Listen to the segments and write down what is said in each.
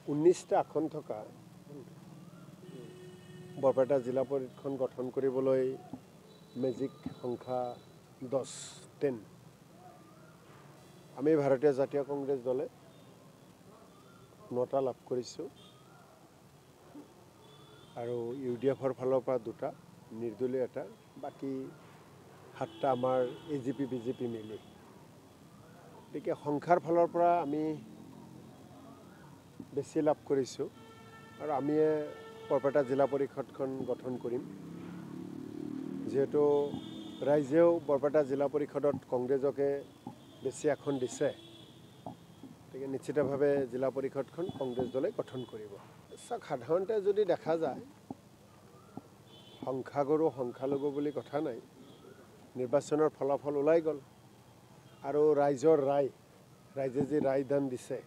19টা আসন থকা বৰপেটা জিলা পৰিষদখন গঠন কৰিবলৈ মেজিক সংখ্যা 10 আমি ভাৰতীয় জাতীয় কংগ্ৰেছ দলে 9টা লাভ কৰিছোঁ আৰু UDFৰ ফালৰ পৰা 2টা নিৰ্দলীয় এটা বাকি 7টা আমাৰ AGP BJP মিলি গতিকে সংখ্যাৰ ফালৰ পৰা আমি বেছি লাভ কৰিছোঁ আৰু আমি বৰপেটা জিলা পৰিষদখন গঠন কৰিম যেহেতু ৰাইজেও বৰপেটা জিলা পৰিষদত কংগ্ৰেছকে বেছি আসন দিছে গতিকে নিশ্চিতভাৱে জিলা পৰিষদখন কংগ্ৰেছ দলে গঠন কৰিব সাধাৰণতে যদি দেখা যায় সংখ্যাগুৰু সংখ্যালঘু বুলি কথা নাই নিৰ্বাচনৰ ফলাফল ওলাই গ'ল আৰু ৰাইজৰ ৰাইজে যি ৰায়দান দিছে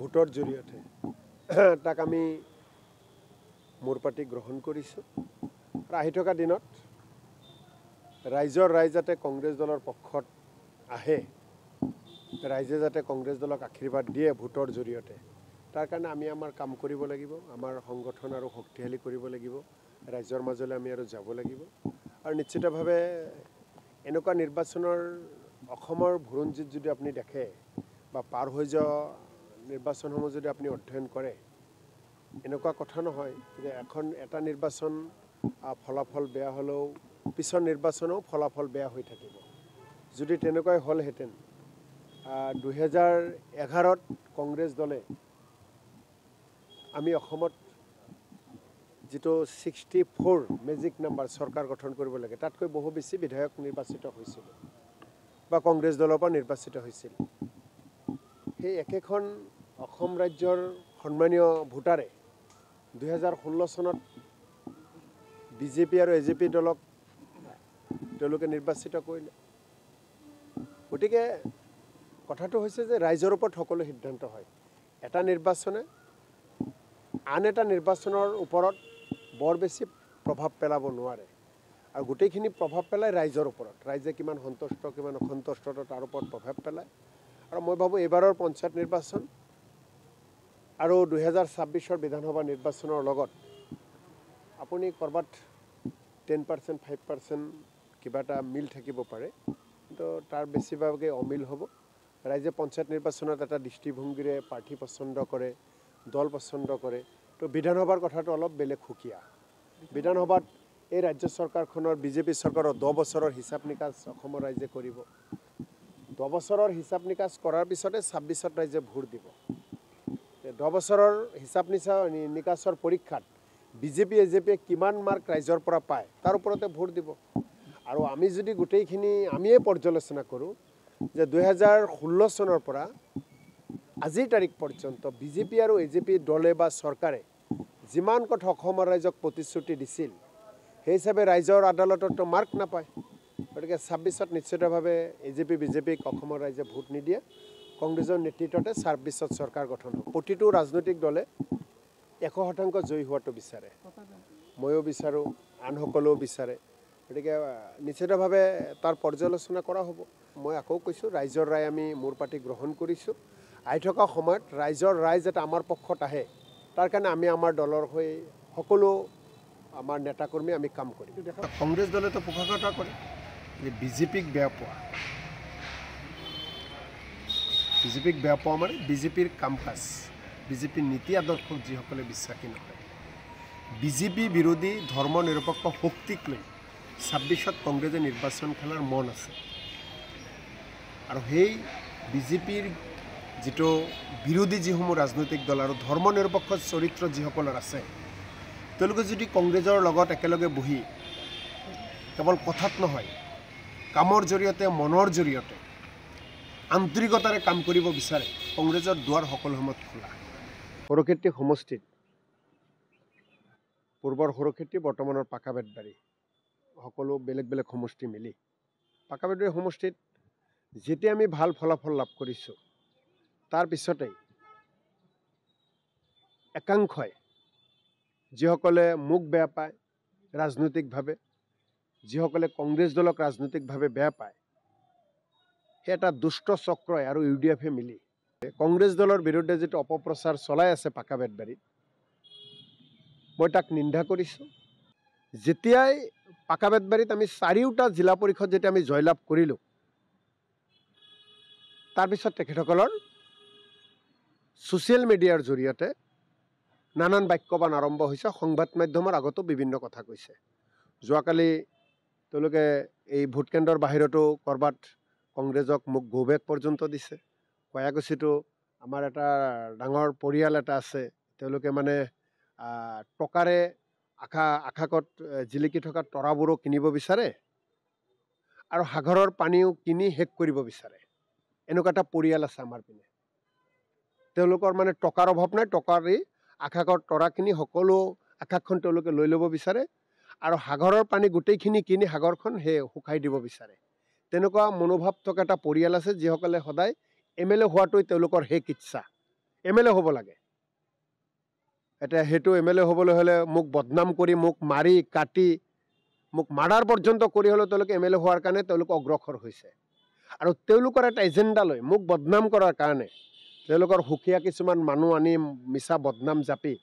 ভোটৰ জৰিয়তে তাক আমি মোৰ পাতি গ্ৰহণ কৰিছোঁ আৰু আহি থকা দিনত ৰাইজৰ ৰায় যাতে কংগ্ৰেছ দলৰ পক্ষত আহে ৰাইজে যাতে কংগ্ৰেছ দলক আশীৰ্বাদ দিয়ে ভোটৰ জৰিয়তে তাৰ কাৰণে আমি আমাৰ কাম কৰিব লাগিব আমাৰ সংগঠন আৰু শক্তিশালী কৰিব লাগিব ৰাইজৰ মাজলৈ আমি আৰু যাব লাগিব আৰু নিশ্চিতভাৱে এনেকুৱা নিৰ্বাচনৰ অসমৰ বুৰঞ্জীত যদি আপুনি দেখে বা পাৰ হৈ যোৱা নিৰ্বাচনসমূহ যদি আপুনি অধ্যয়ন কৰে এনেকুৱা কথা নহয় যে এটা নিৰ্বাচন ফলাফল বেয়া হ'লেও পিছৰ নিৰ্বাচনো ফলাফল বেয়া হৈ থাকিব যদি তেনেকুৱাই হ'লহেঁতেন 2011ত কংগ্ৰেছ দলে আমি অসমত যিটো 64 মেজিক নাম্বাৰ চৰকাৰ গঠন কৰিব লাগে তাতকৈ বহু বেছি বিধায়ক নিৰ্বাচিত হৈছিল বা কংগ্ৰেছ দলৰ পৰা নিৰ্বাচিত হৈছিল সেই একেখন অসম ৰাজ্যৰ সন্মানীয় ভোটাৰে 2016 চনত BJP আৰু AGP দলক তেওঁলোকে নিৰ্বাচিত কৰিলে গতিকে কথাটো হৈছে যে ৰাইজৰ ওপৰত সকলো সিদ্ধান্ত হয় এটা নিৰ্বাচনে আন এটা নিৰ্বাচনৰ ওপৰত বৰ বেছি প্ৰভাৱ পেলাব নোৱাৰে আৰু গোটেইখিনি প্ৰভাৱ পেলায় ৰাইজৰ ওপৰত ৰাইজে কিমান সন্তুষ্ট কিমান অসন্তুষ্ট তাৰ ওপৰত প্ৰভাৱ পেলায় আৰু মই ভাবোঁ এইবাৰৰ পঞ্চায়ত নিৰ্বাচন আৰু 2026ৰ বিধানসভা নিৰ্বাচনৰ লগত আপুনি কৰবাত 10% 5% কিবা এটা মিল থাকিব পাৰে কিন্তু তাৰ বেছিভাগে অমিল হ'ব ৰাইজে পঞ্চায়ত নিৰ্বাচনত এটা দৃষ্টিভংগীৰে প্ৰাৰ্থী পছন্দ কৰে দল পছন্দ কৰে তো বিধানসভাৰ কথাটো অলপ বেলেগ সুকীয়া বিধানসভাত এই ৰাজ্য চৰকাৰখনৰ BJP চৰকাৰৰ 10 বছৰৰ হিচাপ নিকাচ অসমৰ ৰাইজে কৰিব 10 বছৰৰ হিচাপ নিকাচ কৰাৰ পিছতে 26ত ৰাইজে ভোট দিব 10 বছৰৰ হিচাপ নিকাচৰ পৰীক্ষাত BJP AGP কিমান মাৰ্ক ৰাইজৰ পৰা পায় তাৰ ওপৰতে ভোট দিব আৰু আমি যদি গোটেইখিনি আমিয়ে পৰ্যালোচনা কৰোঁ যে 2016 চনৰ পৰা আজিৰ তাৰিখ পৰ্যন্ত BJP আৰু AGP দলে বা চৰকাৰে যিমান কথা অসমৰ ৰাইজক প্ৰতিশ্ৰুতি দিছিল সেই হিচাপে ৰাইজৰ আদালততো মাৰ্ক নাপায় গতিকে 26ত নিশ্চিতভাৱে AGP BJPক অসমৰ ৰাইজে ভোট নিদিয়ে কংগ্ৰেছৰ নেতৃত্বতে 26ত চৰকাৰ গঠন হ'ব প্ৰতিটো ৰাজনৈতিক দলে 100% জয়ী হোৱাটো বিচাৰে ময়ো বিচাৰোঁ আন সকলেও বিচাৰে গতিকে নিশ্চিতভাৱে তাৰ পৰ্যালোচনা কৰা হ'ব মই আকৌ কৈছোঁ ৰাইজৰ ৰায় আমি মোৰ পাতি গ্ৰহণ কৰিছোঁ আহি থকা সময়ত ৰাইজৰ ৰায় যাতে আমাৰ পক্ষত আহে তাৰ কাৰণে আমি আমাৰ দলৰ হৈ সকলো আমাৰ নেতাকৰ্মী আমি কাম কৰিম কংগ্ৰেছ দলেতো পোষাকতা কৰে যে BJPক বেয়া পোৱা BJPক বেয়া পোৱা মানে BJPৰ কাম কাজ BJPৰ নীতি আদৰ্শক যিসকলে বিশ্বাসী নহয় BJP বিৰোধী ধৰ্ম নিৰপেক্ষ শক্তিক লৈ 26ত কংগ্ৰেছে নিৰ্বাচন খেলাৰ মন আছে আৰু সেই BJPৰ যিটো বিৰোধী যিসমূহ ৰাজনৈতিক দল আৰু ধৰ্ম নিৰপেক্ষ চৰিত্ৰ যিসকলৰ আছে তেওঁলোকে যদি কংগ্ৰেছৰ লগত একেলগে বহি কেৱল কথাত নহয় কামৰ জৰিয়তে মনৰ জৰিয়তে আন্তৰিকতাৰে কাম কৰিব বিচাৰে কংগ্ৰেছৰ দুৱাৰ সকলো সময়ত খোলা সৰুক্ষেত্ৰী সমষ্টিত পূৰ্বৰ সৰুক্ষেত্ৰী বৰ্তমানৰ পাকাবেতবাৰী সকলো বেলেগ বেলেগ সমষ্টি মিলি পাকাবেতবাৰী সমষ্টিত যেতিয়া আমি ভাল ফলাফল লাভ কৰিছোঁ তাৰ পিছতেই একাংশই যিসকলে মোক বেয়া পায় ৰাজনৈতিকভাৱে যিসকলে কংগ্ৰেছ দলক ৰাজনৈতিকভাৱে বেয়া পায় সেই এটা দুষ্ট চক্ৰই আৰু UDFে মিলি কংগ্ৰেছ দলৰ বিৰুদ্ধে যিটো অপপ্ৰচাৰ চলাই আছে পাকা বেতবাৰীত মই তাক নিন্দা কৰিছোঁ। যেতিয়াই পাকা বেতবাৰীত আমি 4টা জিলা পৰিষদ যেতিয়া আমি জয়লাভ কৰিলোঁ, তাৰপিছত তেখেতসকলৰ ছ'চিয়েল মিডিয়াৰ জৰিয়তে নানান বাক্যবান আৰম্ভ হৈছে। সংবাদ মাধ্যমৰ আগতো বিভিন্ন কথা কৈছে। যোৱাকালি তেওঁলোকে এই ভোটকেন্দ্ৰৰ বাহিৰতো ক'ৰবাত কংগ্ৰেছক মোক গৌবেক পৰ্যন্ত দিছে। কয়াকুছিতো আমাৰ এটা ডাঙৰ পৰিয়াল এটা আছে, তেওঁলোকে মানে টকাৰে আকাশত জিলিকি থকা তৰাবোৰো কিনিব বিচাৰে আৰু সাগৰৰ পানীও কিনি শেষ কৰিব বিচাৰে। এনেকুৱা এটা পৰিয়াল আছে আমাৰ পিনে। তেওঁলোকৰ মানে টকাৰ অভাৱ নাই, টকাৰে আকাশৰ তৰা কিনি সকলো আকাশখন তেওঁলোকে লৈ ল'ব বিচাৰে আৰু সাগৰৰ পানী গোটেইখিনি কিনি সাগৰখন শুকাই দিব বিচাৰে। তেনেকুৱা মনোভাৱ থকা এটা পৰিয়াল আছে, যিসকলে সদায় MLA হোৱাটোই তেওঁলোকৰ শেষ ইচ্ছা। MLA হ'ব লাগে। এতিয়া সেইটো MLA হ'বলৈ হ'লে মোক বদনাম কৰি, মোক মাৰি কাটি, মোক মাৰ্ডাৰ পৰ্যন্ত কৰি হ'লেও তেওঁলোকে MLA হোৱাৰ কাৰণে তেওঁলোক অগ্ৰসৰ হৈছে। আৰু তেওঁলোকৰ এটা এজেণ্ডা লৈ মোক বদনাম কৰাৰ কাৰণে তেওঁলোকৰ সুকীয়া কিছুমান মানুহ আনি মিছা বদনাম জাপি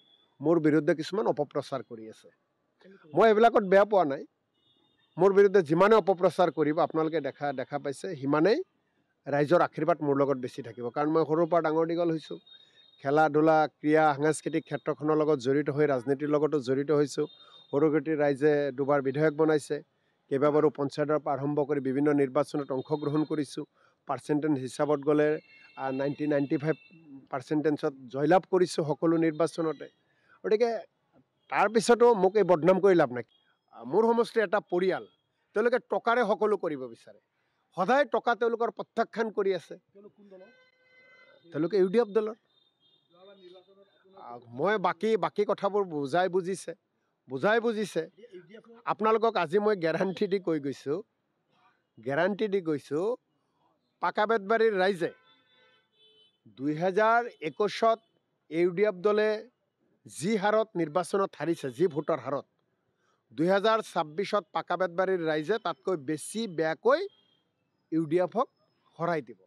মোৰ বিৰুদ্ধে কিছুমান অপপ্ৰচাৰ কৰি আছে। মই এইবিলাকত বেয়া পোৱা নাই। মোৰ বিৰুদ্ধে যিমানে অপপ্ৰচাৰ কৰিব আপোনালোকে দেখা পাইছে, সিমানেই ৰাইজৰ আশীৰ্বাদ মোৰ লগত বেছি থাকিব। কাৰণ মই সৰুৰ পৰা ডাঙৰ দীঘল হৈছোঁ, খেলা ধূলা ক্ৰীড়া সাংস্কৃতিক ক্ষেত্ৰখনৰ লগত জড়িত হৈ ৰাজনীতিৰ লগতো জড়িত হৈছোঁ। সৰুগতিৰ ৰাইজে 2বাৰ বিধায়ক বনাইছে, কেইবাবাৰো পঞ্চায়তৰ পৰা আৰম্ভ কৰি বিভিন্ন নিৰ্বাচনত অংশগ্ৰহণ কৰিছোঁ। পাৰ্চেণ্টেজ হিচাপত গ'লে 95% জয়লাভ কৰিছোঁ সকলো নিৰ্বাচনতে। গতিকে তাৰপিছতো মোক এই বদনাম কৰি লাভ নাই। মোৰ সমষ্টিৰ এটা পৰিয়াল, তেওঁলোকে টকাৰে সকলো কৰিব বিচাৰে। সদায় টকা তেওঁলোকৰ প্ৰত্যাখ্যান কৰি আছে। তেওঁলোকে UDF দলৰ। মই বাকী কথাবোৰ বুজাই বুজিছে। আপোনালোকক আজি মই গেৰাণ্টি দি গৈছোঁ, পাকা বেতবাৰীৰ ৰাইজে 2021ত UDF দলে যি হাৰত নিৰ্বাচনত হাৰিছে, যি ভোটৰ হাৰত, 2026ত পাকা বেতবাৰীৰ ৰাইজে তাতকৈ বেছি বেয়াকৈ UDFক হৰাই দিব।